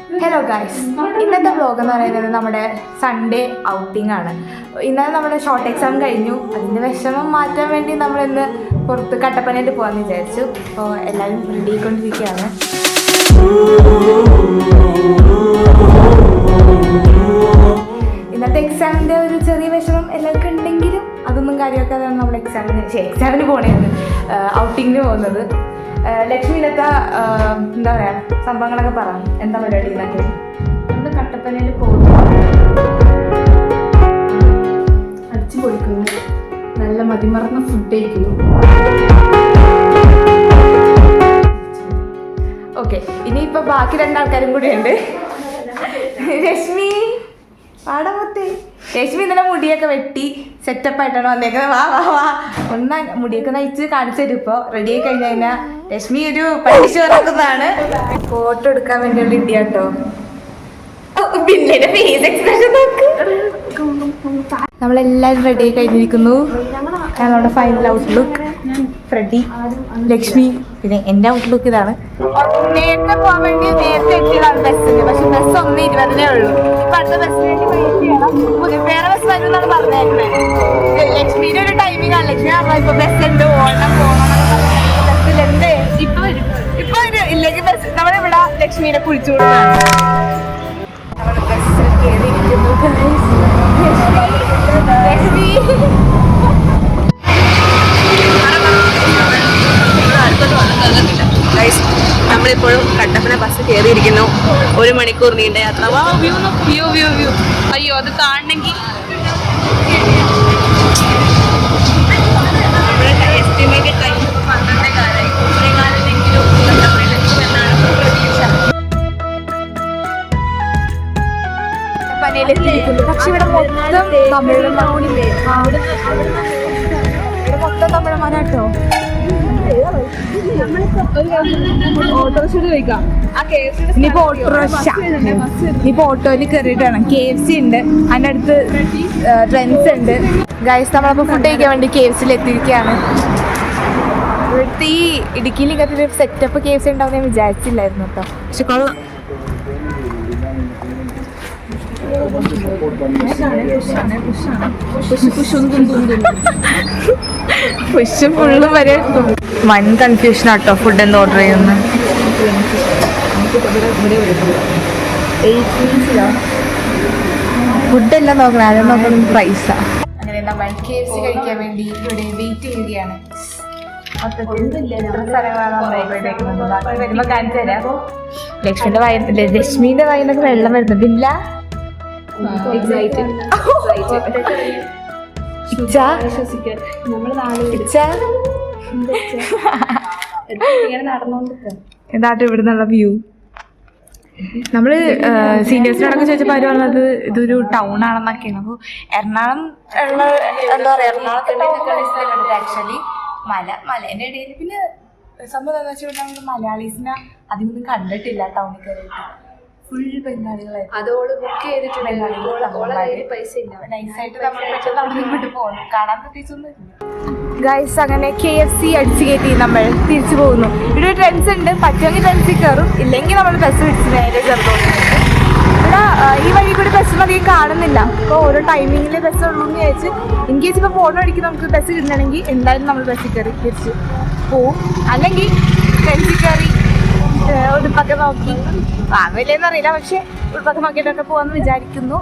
Hello guys, ഇന്നത്തെ vlog എന്ന് പറയുന്നത് നമ്മുടെ സൺഡേ ഔട്ടിംഗ് ആണ്. ഇന്നലെ നമ്മുടെ ഷോർട്ട് എക്സാം കഴിഞ്ഞു. അതിൻ്റെ വിഷമം മാറ്റാൻ വേണ്ടി നമ്മളിന്ന് പുറത്ത് കട്ടപ്പനയിൽ പോകാമെന്ന് വിചാരിച്ചു. അപ്പോൾ എല്ലാവരും റെഡി ആയിക്കൊണ്ടിരിക്കുകയാണ്. ഇന്നത്തെ എക്സാമിൻ്റെ ഒരു ചെറിയ വിഷമം എല്ലാവർക്കും ഉണ്ടെങ്കിലും അതൊന്നും കാര്യമാക്കാതാണ് നമ്മൾ എക്സാമിന് പോകണേന്ന് ഔട്ടിങ്ങിന് പോകുന്നത്. ലക്ഷ്മിയിലൊക്കെ എന്താ പറയുക സംഭവങ്ങളൊക്കെ പറഞ്ഞു. എന്താ പരിപാടി എന്നൊക്കെ നമ്മൾ കട്ടപ്പനയിൽ പോകുന്നു, അടിച്ചു പൊളിക്കുന്നു, നല്ല മതിമറന്ന ഫുഡ് കഴിക്കുന്നു. ഓക്കെ, ഇനിയിപ്പോൾ ബാക്കി രണ്ടാൾക്കാരും കൂടി ഉണ്ട്. രശ്മി പാടമൊത്തേ. രശ്മി ഇന്നലെ മുടിയൊക്കെ വെട്ടി സെറ്റപ്പ് ആയിട്ടാണ് വന്നേക്കുന്നത്. വാ വാ വാ ഒന്ന് മുടിയൊക്കെ നയിച്ച് കാണിച്ചു തരും. ഇപ്പോൾ റെഡി ആയി കഴിഞ്ഞ് കഴിഞ്ഞാൽ രശ്മി ഒരു പഠിച്ചു ഇറക്കുന്നതാണ്. ഫോട്ടോ എടുക്കാൻ വേണ്ടിയുള്ള ഇടിയാട്ടോ. പിന്നെ ഫേസ് എക്സ്പ്രഷൻ നോക്ക്. നമ്മളെല്ലാവരും റെഡി ആയി കഴിഞ്ഞിരിക്കുന്നു. ഞങ്ങളുടെ ഫൈനൽ ഔട്ട്ലുക്ക് ഫ്രെഡി, ലക്ഷ്മി, പിന്നെ എൻ്റെ ഔട്ട്ലുക്ക് ഇതാണ്. നേരത്തെ പോകാൻ വേണ്ടി നേരത്തെ എത്തിയതാണ് ബസ്സിന്. പക്ഷെ ബസ് 1:20 ഉള്ളൂ. ഇപ്പൊ അടുത്ത ബസ്സിന് വേണ്ടി വെയിറ്റ് ചെയ്യണം. വേറെ ബസ് വരും എന്നാണ് പറഞ്ഞേക്കുന്നത്. ലക്ഷ്മിയുടെ ഒരു ടൈമിംഗ് ആണ്. ലക്ഷ്മി പറഞ്ഞാൽ ഇപ്പൊ ബസ് ഉണ്ട്, ഓടണം ബസ്സിലുണ്ട്. ഇപ്പൊ വരും ഇല്ലെങ്കിൽ ബസ് നമ്മളിവിടെ ലക്ഷ്മിനെ കുഴിച്ചു കൊടുക്കുകയാണ്. നമ്മൾ ബസ്സിൽ കയറിയിരിക്കുന്നു. ലക്ഷ്മി നമ്മളിപ്പോഴും കട്ടപ്പന ബസ് കയറിയിരിക്കുന്നു. 1 മണിക്കൂർ നീണ്ട യാത്ര. വ്യൂ അയ്യോ, അത് കാണണമെങ്കിൽ നമ്മുടെ എസ്റ്റിമേറ്റഡ് ടൈം 12 കാലമായി. 3 കാലത്തെങ്കിലും കട്ടപ്പനയിലെത്തുമെന്നാണ് പ്രതീക്ഷ. പക്ഷെ ഇവിടെ മൊത്തം തമിഴന്മാരില്ലേ, ഇവിടെ മൊത്തം തമിഴന്മാരാട്ടോ. ഇനിയിപ്പോ ഓട്ടോയിൽ കയറിയിട്ടാണ്. KFC ഉണ്ട്, അതിൻ്റെ അടുത്ത് ട്രെൻഡ്സ് ഉണ്ട്. ഗൈസ്, നമ്മളപ്പോൾ ഫുഡ് കഴിക്കാൻ വേണ്ടി KFCയിൽ എത്തിയിരിക്കുകയാണ്. ഇവിടുത്തെ ഈ ഇടുക്കിയിൽ ഇങ്ങനത്തെ ഒരു സെറ്റപ്പ് KFC ഉണ്ടാവും ഞാൻ വിചാരിച്ചില്ലായിരുന്നു കേട്ടോ. പക്ഷെ കൊള്ളാം. പുഷും ഫുള്ളും വരെ വൺ കൺഫ്യൂഷൻ ആട്ടോ ഫുഡ് എന്താ ഓർഡർ ചെയ്യുന്നത്. ഫുഡെല്ലാം നോക്കണം, ആദ്യം നോക്കണം പ്രൈസാ. അങ്ങനെ നമ്മൾ KFC കഴിക്കാൻ വേണ്ടി ഇവിടെ വെയിറ്റ് ചെയ്യുകയാണ്. വരുമ്പോ കാണിച്ചു തരാം. രശ്മിന്റെ വായിന്നൊക്കെ വെള്ളം വരുന്നുണ്ടില്ല. എന്താട്ടോ ഇവിടെ നിന്നുള്ള വ്യൂ. നമ്മള് സീനിയേഴ്സിനോടൊക്കെ ചോദിച്ചപ്പോൾ അവര് പറഞ്ഞത് ഇതൊരു ടൗൺ ആണെന്നൊക്കെയാണ്. അപ്പോൾ എറണാകുളം ഉള്ള എന്താ പറയാ, എറണാകുളത്തെ ആക്ച്വലി മലേന്റെ ഇടയിൽ. പിന്നെ സംഭവം എന്താ വെച്ചാൽ നമ്മൾ മലയാളീസിനെ അധികമൊന്നും കണ്ടിട്ടില്ല ടൗണിൽ കയറിയിട്ട്. ഫുൾ ബംഗാളികളായിട്ട് അതോട് ബുക്ക് ചെയ്തിട്ടുണ്ട്. പൈസ ഇല്ല, നൈസായിട്ട് നമ്മൾ പോകണം. കാണാൻ പ്രത്യേകിച്ചൊന്നും ഇല്ല. ഗൈസ്, അങ്ങനെ KFC അടിച്ചു കയറ്റി നമ്മൾ തിരിച്ചു പോകുന്നു. ഇവിടെ ട്രെൻഡ്സ് ഉണ്ട്, പറ്റുമെങ്കിൽ ട്രെൻഡ്സിൽ കയറും, ഇല്ലെങ്കിൽ നമ്മൾ ബസ് പിടിച്ച് നേരെ ചെറുതോണ്ട്. ഇവിടെ ഈ വഴി കൂടി ബസ്സൊന്നും അധികം കാണുന്നില്ല. അപ്പോൾ ഓരോ ടൈമിങ്ങിൽ ബസ് ഉള്ളൂ എന്ന് വിചാരിച്ച് ഇൻ കേസ് ഇപ്പോൾ ഫോട്ടോ അടിക്ക് നമുക്ക് ബസ് കിട്ടണമെങ്കിൽ എന്തായാലും നമ്മൾ ബസ്സിൽ കയറി തിരിച്ച് പോവും. അല്ലെങ്കിൽ ട്രെൻഡ്സിൽ കയറി ഉടുപ്പൊക്കെ നോക്കി വാങ്ങില്ലെന്ന് അറിയില്ല, പക്ഷെ ഉടുപ്പൊക്കെ നോക്കിയിട്ടൊക്കെ പോകാമെന്ന് വിചാരിക്കുന്നു.